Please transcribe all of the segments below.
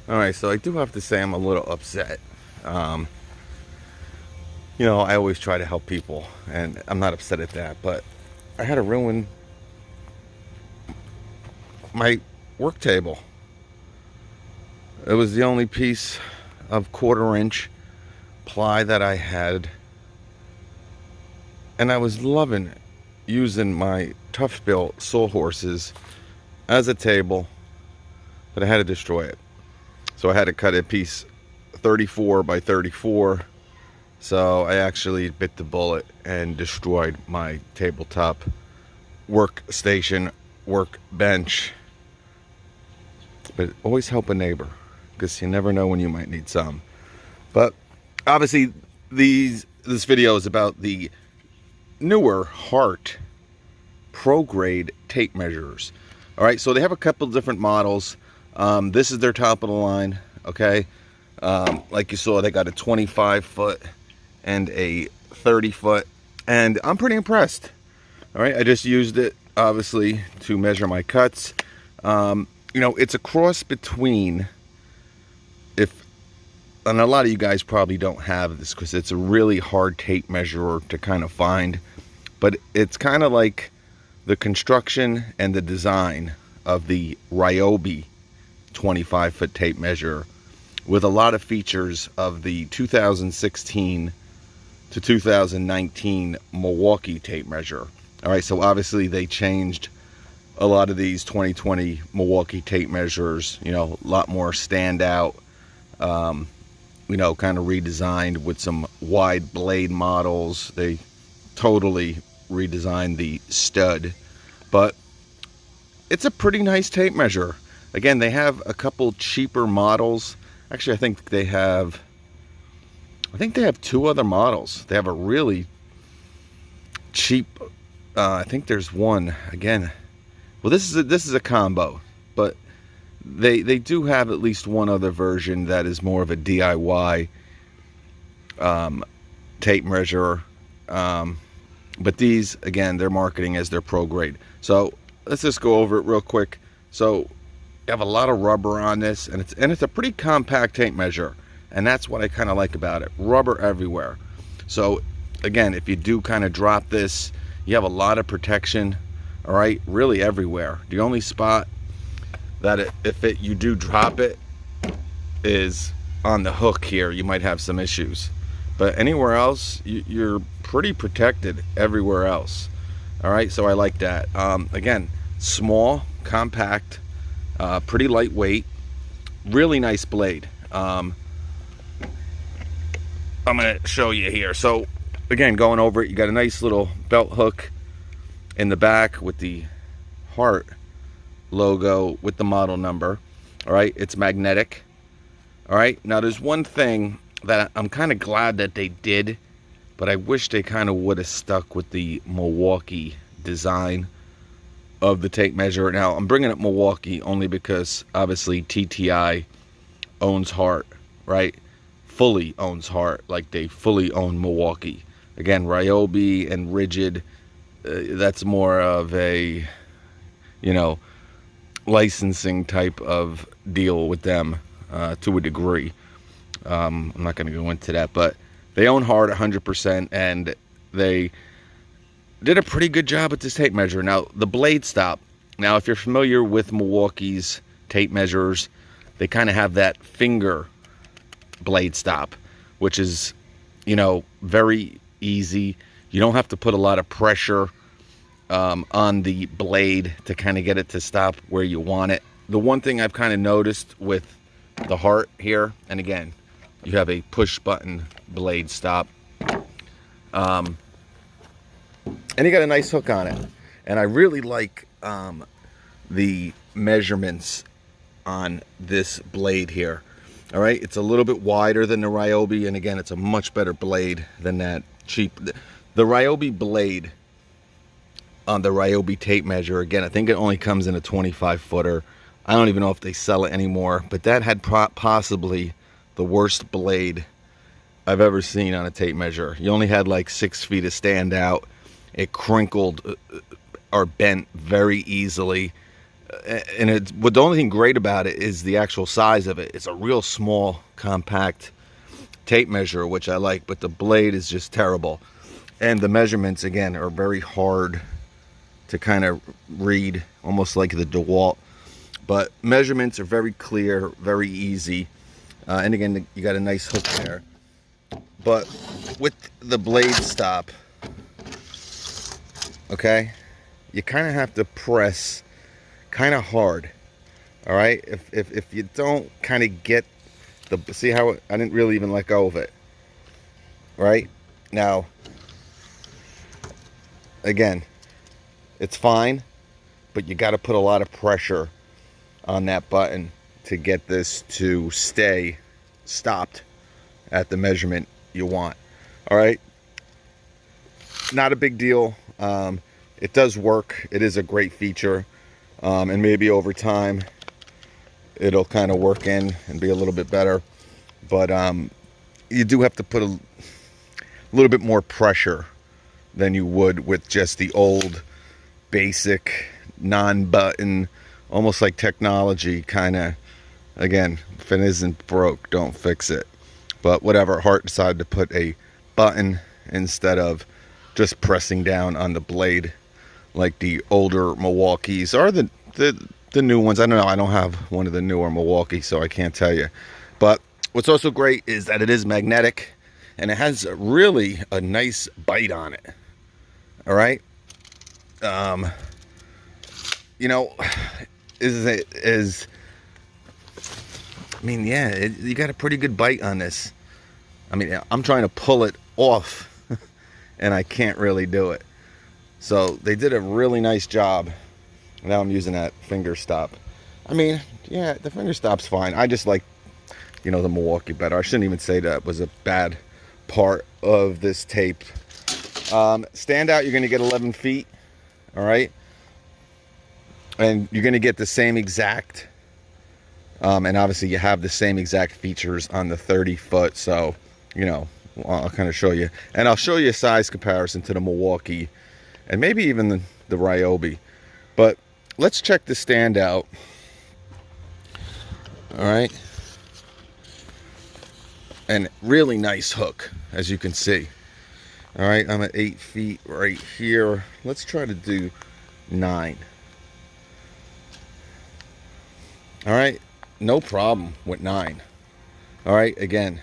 All right, so I do have to say I'm a little upset. Um, I always try to help people, and I'm not upset at that, but I had to ruin my work table. It was the only piece of 1/4 inch ply that I had, and I was loving using my tough built sawhorses as a table, but I had to destroy it. So I had to cut a piece 34 by 34. So I actually bit the bullet and destroyed my tabletop workstation, workbench. But always help a neighbor, because you never know when you might need some. But obviously, this video is about the newer Hart pro grade tape measures. All right, so they have a couple different models. This is their top of the line. Okay, like you saw, they got a 25-foot and a 30-foot, and I'm pretty impressed. All right, I just used it obviously to measure my cuts. It's a cross between, if, and a lot of you guys probably don't have this because it's a really hard tape measure to kind of find, but it's kind of like the construction and the design of the Ryobi 25-foot tape measure, with a lot of features of the 2016 to 2019 Milwaukee tape measure. All right, so obviously they changed a lot of these 2020 Milwaukee tape measures, a lot more standout, kind of redesigned with some wide blade models. They totally redesigned the stud, but it's a pretty nice tape measure. Again, they have a couple cheaper models. Actually, I think they have two other models. They have a really cheap, I think there's one, again, well, this is a combo, but they do have at least one other version that is more of a DIY tape measure. But these, again, they're marketing as their pro grade. So let's just go over it real quick. So you have a lot of rubber on this, and it's a pretty compact tape measure, and that's what I kind of like about it. Rubber everywhere. So again, if you do kind of drop this, you have a lot of protection. All right, really everywhere. The only spot that you do drop it is on the hook here. You might have some issues, but anywhere else you're pretty protected everywhere else. All right, so I like that. Again, small, compact, pretty lightweight, really nice blade. I'm gonna show you here. So again, going over it, you got a nice little belt hook in the back with the Hart logo with the model number. All right, it's magnetic. All right, now there's one thing that I'm kind of glad that they did, but I wish they kind of would have stuck with the Milwaukee design of the tape measure. Now I'm bringing up Milwaukee only because obviously TTI owns Hart, right? Fully owns Hart, like they fully own Milwaukee. Again, Ryobi and Rigid, that's more of a, licensing type of deal with them to a degree. I'm not going to go into that, but they own Hart 100%, and they did a pretty good job with this tape measure. Now, the blade stop. Now, if you're familiar with Milwaukee's tape measures, they kind of have that finger blade stop, which is, very easy. You don't have to put a lot of pressure on the blade to kind of get it to stop where you want it. The one thing I've kind of noticed with the Hart here, and again, you have a push button blade stop, and you got a nice hook on it. And I really like the measurements on this blade here. All right, it's a little bit wider than the Ryobi, and again, it's a much better blade than that cheap. The Ryobi blade on the Ryobi tape measure, again, I think it only comes in a 25-footer. I don't even know if they sell it anymore, but that had possibly the worst blade I've ever seen on a tape measure. You only had like 6 feet of standout. It crinkled or bent very easily. And the only thing great about it is the actual size of it. It's a real small, compact tape measure, which I like, but the blade is just terrible. And the measurements, again, are very hard to kind of read, almost like the DeWalt. But measurements are very clear, very easy. And again, you got a nice hook there. But with the blade stop, okay, you kind of have to press kind of hard. All right, if you don't kind of get the, see how I didn't really even let go of it. Right now, again, it's fine, but you got to put a lot of pressure on that button to get this to stay stopped at the measurement you want. All right, not a big deal. It does work. It is a great feature, and maybe over time it'll kind of work in and be a little bit better, but you do have to put a little bit more pressure than you would with just the old basic non-button, almost like technology kind of. Again, if it isn't broke, don't fix it. But whatever, Hart decided to put a button instead of just pressing down on the blade like the older Milwaukees or the new ones. I don't know, I don't have one of the newer Milwaukee, so I can't tell you. But what's also great is that it is magnetic and it has really a nice bite on it. All right, you know, I mean, yeah, you got a pretty good bite on this. I mean, I'm trying to pull it off and I can't really do it. So they did a really nice job. Now I'm using that finger stop. I mean, yeah, the finger stop's fine. I just like, you know, the Milwaukee better. I shouldn't even say that was a bad part of this tape. Standout, you're going to get 11 feet. All right. And you're going to get the same exact, and obviously you have the same exact features on the 30 foot. So, you know, I'll kind of show you. And I'll show you a size comparison to the Milwaukee and maybe even the Ryobi. But let's check the Standout. All right. And really nice hook, as you can see. All right, I'm at 8 feet right here. Let's try to do 9. All right, no problem with 9. All right, again.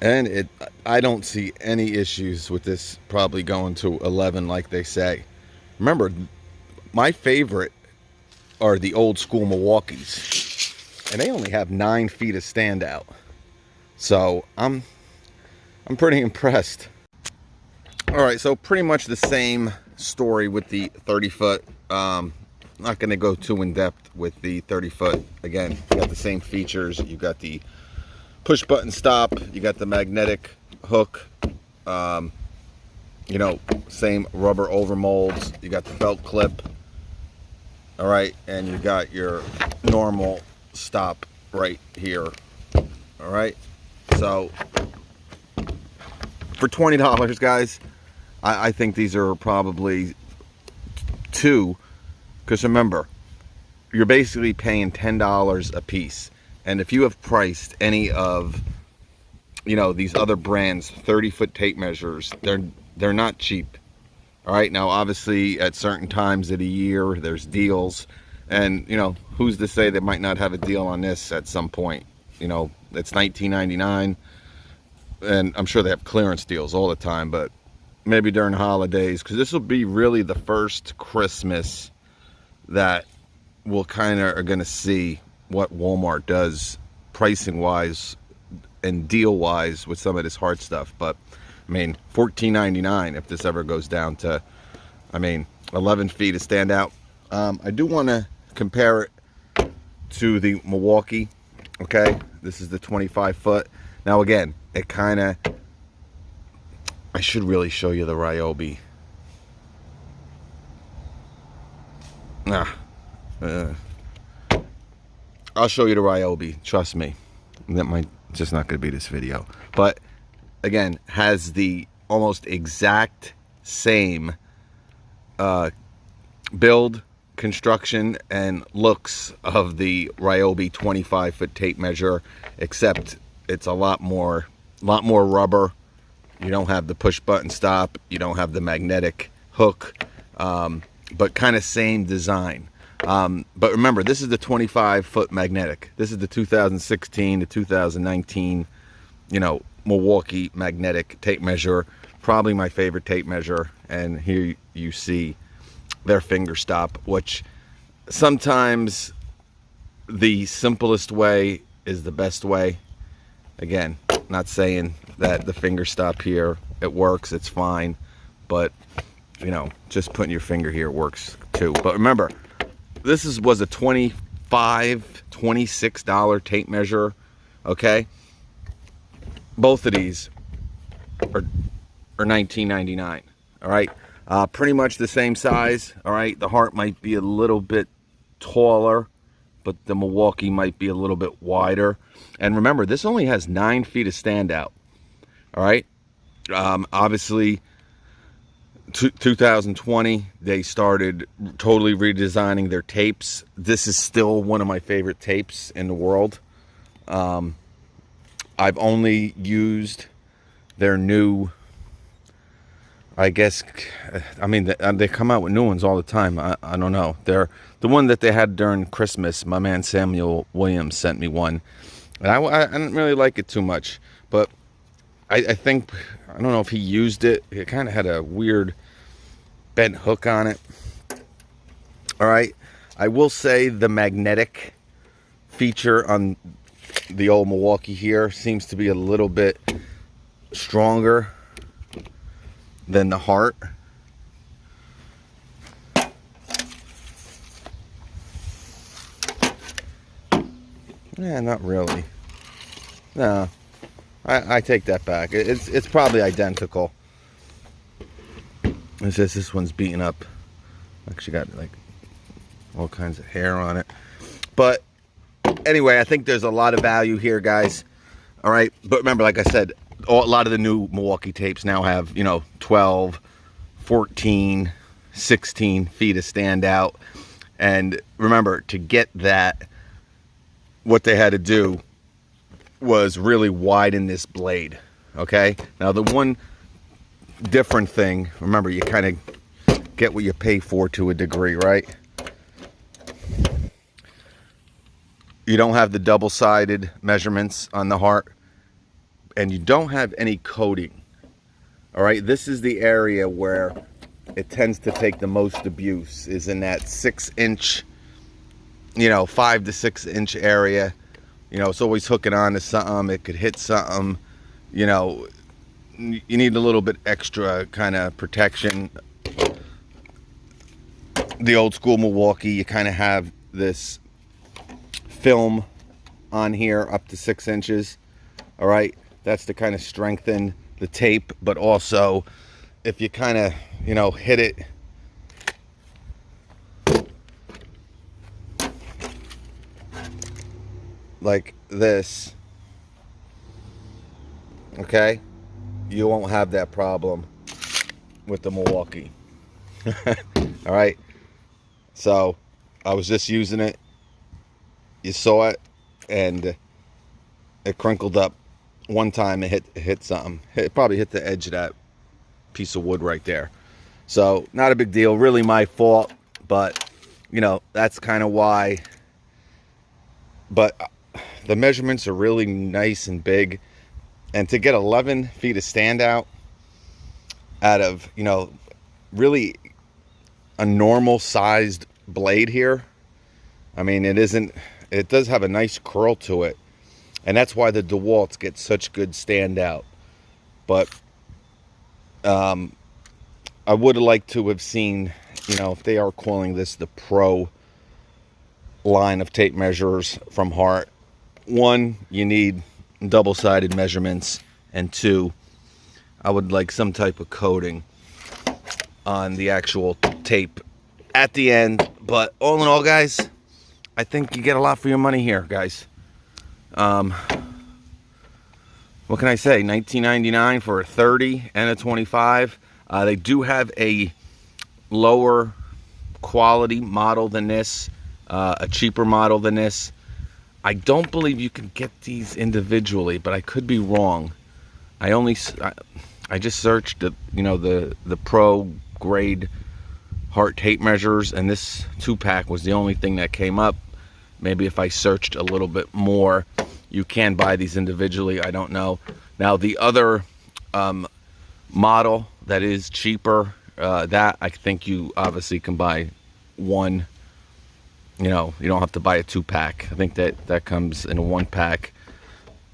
And I don't see any issues with this probably going to 11 like they say. Remember, my favorite are the old school Milwaukees. And they only have 9 feet of Standout. So I'm pretty impressed. All right, so pretty much the same story with the 30 foot. Not going to go too in depth with the 30 foot. Again, you got the same features. You got the push button stop. You got the magnetic hook. You know, same rubber over molds. You got the belt clip. All right, and you got your normal stop right here. All right, so for $20, guys, I think these are probably 2, because remember, you're basically paying $10 a piece. And if you have priced any of, you know, these other brands 30-foot tape measures, they're not cheap. All right, now obviously at certain times of the year there's deals, and you know, who's to say they might not have a deal on this at some point. You know, it's $19.99, and I'm sure they have clearance deals all the time, but maybe during holidays, because this will be really the first Christmas that we'll kind of are going to see what Walmart does pricing wise and deal wise with some of this Hart stuff. But I mean, $14.99 if this ever goes down to, I mean, 11 feet to Standout. I do want to compare it to the Milwaukee. Okay, this is the 25 foot. Now again, it kind of, I should really show you the Ryobi. I'll show you the Ryobi, trust me. That might just not going to be this video, but again, has the almost exact same build, construction and looks of the Ryobi 25-foot tape measure, except it's a lot more rubber. You don't have the push button stop, you don't have the magnetic hook, but kind of same design. But remember, this is the 25-foot magnetic. This is the 2016 to 2019, you know, Milwaukee magnetic tape measure. Probably my favorite tape measure. And here you see their finger stop, which sometimes the simplest way is the best way. Again, not saying that the finger stop here, it works, it's fine, but you know, just putting your finger here works too. But remember, this was a $26 tape measure, okay? Both of these are $19.99, all right? Pretty much the same size, all right? The Hart might be a little bit taller, but the Milwaukee might be a little bit wider. And remember, this only has 9 feet of standout, all right? Obviously, 2020, they started totally redesigning their tapes. This is still one of my favorite tapes in the world. I've only used their new, I guess, I mean, they come out with new ones all the time. I don't know. They're the one that they had during Christmas. My man Samuel Williams sent me one, and I didn't really like it too much. But I think, I don't know if he used it. It kind of had a weird bent hook on it. All right. I will say the magnetic feature on the old Milwaukee here seems to be a little bit stronger than the Hart. Yeah, not really. No, I take that back. It's probably identical. It's just this one's beaten up. Actually got like all kinds of hair on it. But anyway, I think there's a lot of value here, guys. All right. But remember, like I said, a lot of the new Milwaukee tapes now have, you know, 12, 14, 16 feet of standout. And remember, to get that, what they had to do was really widen this blade. Okay. Now, the one different thing, remember, you kind of get what you pay for to a degree, right? You don't have the double-sided measurements on the Hart, and you don't have any coating. All right, this is the area where it tends to take the most abuse, is in that 6-inch, you know, 5 to 6 inch area. You know, it's always hooking on to something. It could hit something. You know, you need a little bit extra kind of protection. The old school Milwaukee, you kind of have this film on here up to 6 inches. All right, that's to kind of strengthen the tape, but also if you kind of, you know, hit it like this, okay, you won't have that problem with the Milwaukee. All right, so I was just using it, you saw it, and it crinkled up one time. It hit something. It probably hit the edge of that piece of wood right there. So not a big deal, really my fault, but you know, that's kind of why. But the measurements are really nice and big, and to get 11 feet of standout out of, you know, really a normal sized blade here. I mean, it does have a nice curl to it, and that's why the DeWalt's get such good standout. But I would like to have seen, you know, if they are calling this the Pro line of tape measures from Hart, one, you need double-sided measurements, and two, I would like some type of coating on the actual tape at the end. But all in all, guys, I think you get a lot for your money here, guys. What can I say? $19.99 for a 30 and a 25. They do have a lower quality model than this, a cheaper model than this. I don't believe you can get these individually, but I could be wrong. I just searched the pro grade Hart tape measures, and this 2-pack was the only thing that came up. Maybe if I searched a little bit more, you can buy these individually. I don't know. Now the other model that is cheaper, that I think you obviously can buy one. You don't have to buy a 2-pack. I think that comes in a 1-pack,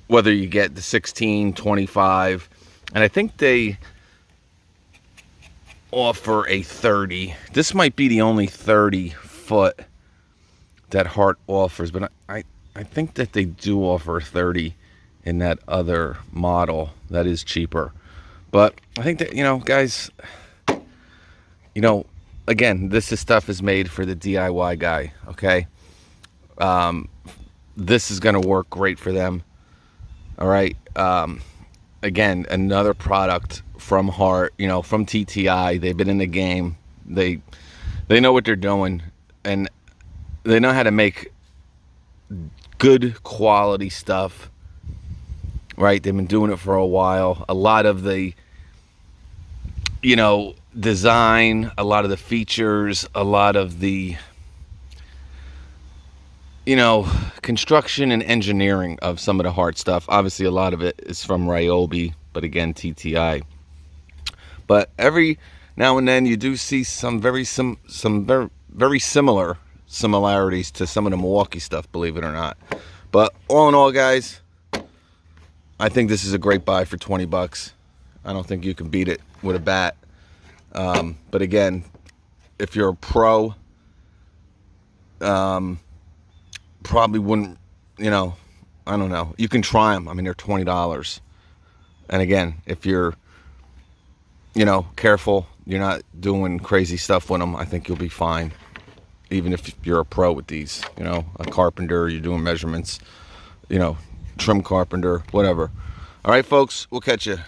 whether you get the 16, 25, and I think they offer a 30. This might be the only 30-foot that Hart offers, but I think that they do offer a 30 in that other model that is cheaper. But I think that, guys, again, this stuff is made for the DIY guy, okay? This is going to work great for them, all right? Again, another product from Hart, from TTI. They've been in the game. They know what they're doing, and they know how to make good quality stuff, right? They've been doing it for a while. A lot of the, design, a lot of the features, a lot of the, construction and engineering of some of the Hart stuff. Obviously, a lot of it is from Ryobi, but again, TTI. But every now and then, you do see some very similar similarities to some of the Milwaukee stuff, believe it or not. But all in all, guys, I think this is a great buy for 20 bucks. I don't think you can beat it with a bat. But again, if you're a pro, probably wouldn't, I don't know. You can try them. I mean, they're $20. And again, if you're, careful, you're not doing crazy stuff with them, I think you'll be fine. Even if you're a pro with these, a carpenter, you're doing measurements, trim carpenter, whatever. All right, folks, we'll catch you.